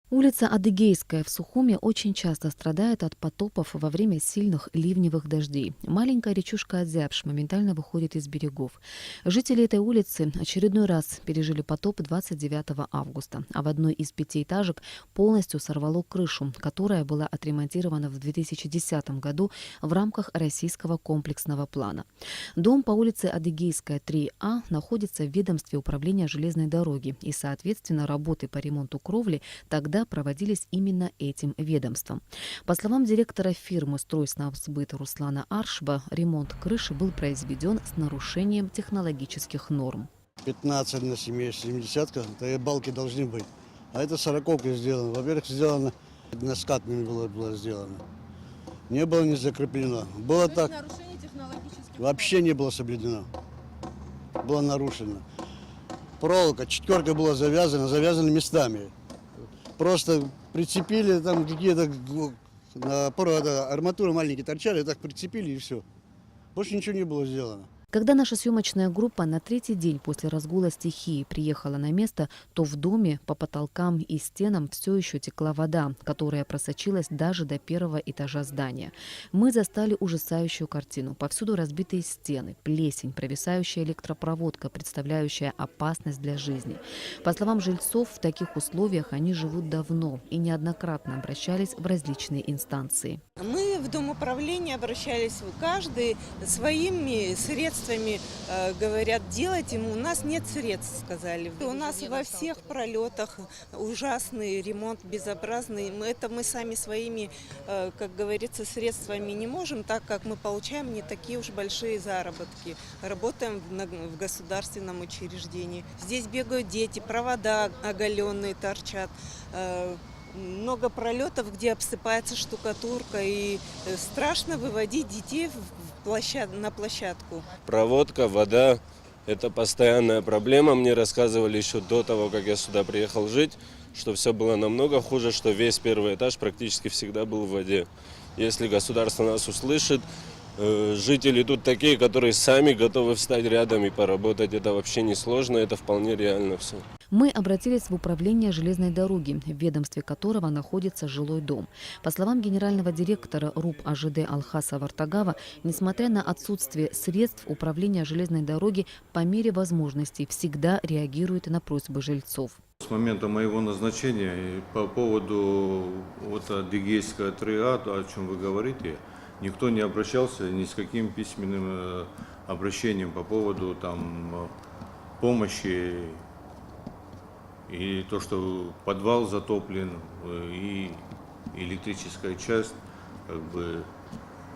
Улица Адыгейская в Сухуме очень часто страдает от потопов во время сильных ливневых дождей. Маленькая речушка Азябш моментально выходит из берегов. Жители этой улицы очередной раз пережили потоп 29 августа, а в одной из пятиэтажек полностью сорвало крышу, которая была отремонтирована в 2010 году в рамках российского комплексного плана. Дом по улице Адыгейская, 3А, находится в ведомстве управления железной дороги, и, соответственно, работы по ремонту кровли тогда проводились именно этим ведомством. По словам директора фирмы «Стройснабсбыт» Руслана Аршба, ремонт крыши был произведен с нарушением технологических норм. 15 на 70, то балки должны быть. А это 40-ка сделано. Во-первых, сделано наскатными было сделано. Не было не закреплено. Было так. Нарушение технологических Вообще не было соблюдено. Было нарушено. Проволока, четверка была завязана местами. Просто прицепили, там какие-то арматуры маленькие торчали, так прицепили и все. Больше ничего не было сделано. Когда наша съемочная группа на третий день после разгула стихии приехала на место, то в доме по потолкам и стенам все еще текла вода, которая просочилась даже до первого этажа здания. Мы застали ужасающую картину. Повсюду разбитые стены, плесень, провисающая электропроводка, представляющая опасность для жизни. По словам жильцов, в таких условиях они живут давно и неоднократно обращались в различные инстанции. Мы в Дом управления обращались, каждый своими средствами, говорят, делать ему. У нас нет средств, сказали. У нас во всех пролетах ужасный ремонт, безобразный. Это мы сами своими, как говорится, средствами не можем, так как мы получаем не такие уж большие заработки. Работаем в государственном учреждении. Здесь бегают дети, провода оголенные торчат. Много пролетов, где обсыпается штукатурка, и страшно выводить детей на площадку. Проводка, вода – это постоянная проблема. Мне рассказывали еще до того, как я сюда приехал жить, что все было намного хуже, что весь первый этаж практически всегда был в воде. Если государство нас услышит, жители тут такие, которые сами готовы встать рядом и поработать. Это вообще не сложно, это вполне реально все. Мы обратились в управление железной дороги, в ведомстве которого находится жилой дом. По словам генерального директора РУП АЖД Алхаса Вартагава, несмотря на отсутствие средств, управление железной дороги по мере возможностей всегда реагирует на просьбы жильцов. С момента моего назначения по поводу Адыгейская 3А, о чем вы говорите, никто не обращался ни с каким письменным обращением по поводу помощи. И то, что подвал затоплен, и электрическая часть,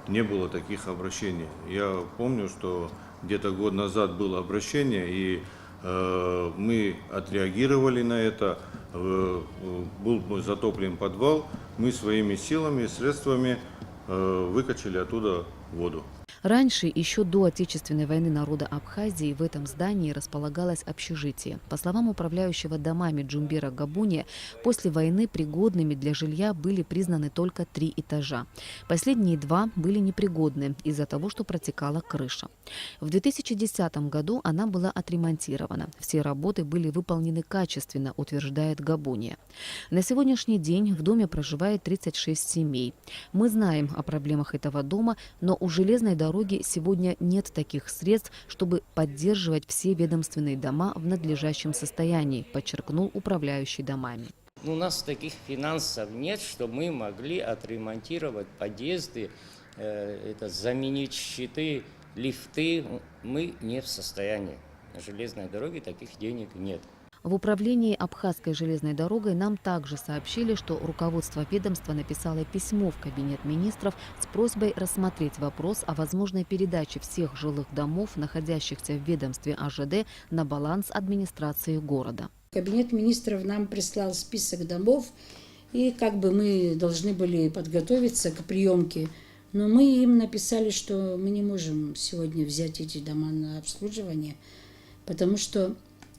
не было таких обращений. Я помню, что где-то год назад было обращение, и мы отреагировали на это. Был затоплен подвал, мы своими силами, средствами выкачали оттуда воду. Раньше, еще до Отечественной войны народа Абхазии, в этом здании располагалось общежитие. По словам управляющего домами Джумбера Габуния, после войны пригодными для жилья были признаны только 3 этажа. Последние 2 были непригодны из-за того, что протекала крыша. В 2010 году она была отремонтирована. Все работы были выполнены качественно, утверждает Габуния. На сегодняшний день в доме проживает 36 семей. Мы знаем о проблемах этого дома, но у железной дороги сегодня нет таких средств, чтобы поддерживать все ведомственные дома в надлежащем состоянии, подчеркнул управляющий домами. У нас таких финансов нет, что мы могли отремонтировать подъезды, заменить щиты, лифты. Мы не в состоянии. На железной дороге таких денег нет. В управлении Абхазской железной дорогой нам также сообщили, что руководство ведомства написало письмо в Кабинет министров с просьбой рассмотреть вопрос о возможной передаче всех жилых домов, находящихся в ведомстве АЖД, на баланс администрации города. Кабинет министров нам прислал список домов, и мы должны были подготовиться к приемке. Но мы им написали, что мы не можем сегодня взять эти дома на обслуживание, потому что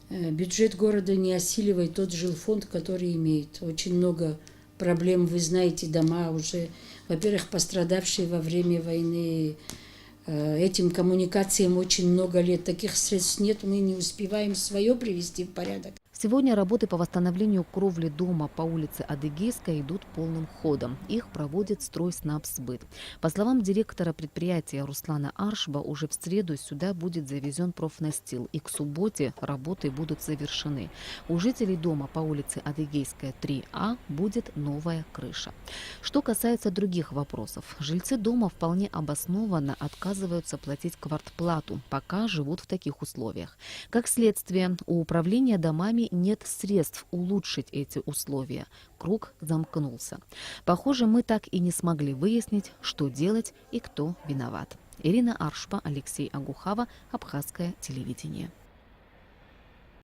бюджет города не осиливает тот жилфонд, который имеет. Очень много проблем, вы знаете, дома уже, во-первых, пострадавшие во время войны. Этим коммуникациям очень много лет. Таких средств нет, мы не успеваем свое привести в порядок. Сегодня работы по восстановлению кровли дома по улице Адыгейская идут полным ходом. Их проводит Стройснабсбыт. По словам директора предприятия Руслана Аршба, уже в среду сюда будет завезен профнастил, и к субботе работы будут завершены. У жителей дома по улице Адыгейская 3А будет новая крыша. Что касается других вопросов, жильцы дома вполне обоснованно отказываются платить квартплату, пока живут в таких условиях. Как следствие, у управления домами нет средств улучшить эти условия. Круг замкнулся. Похоже, мы так и не смогли выяснить, что делать и кто виноват. Ирина Аршба, Алексей Агухава, Абхазское телевидение.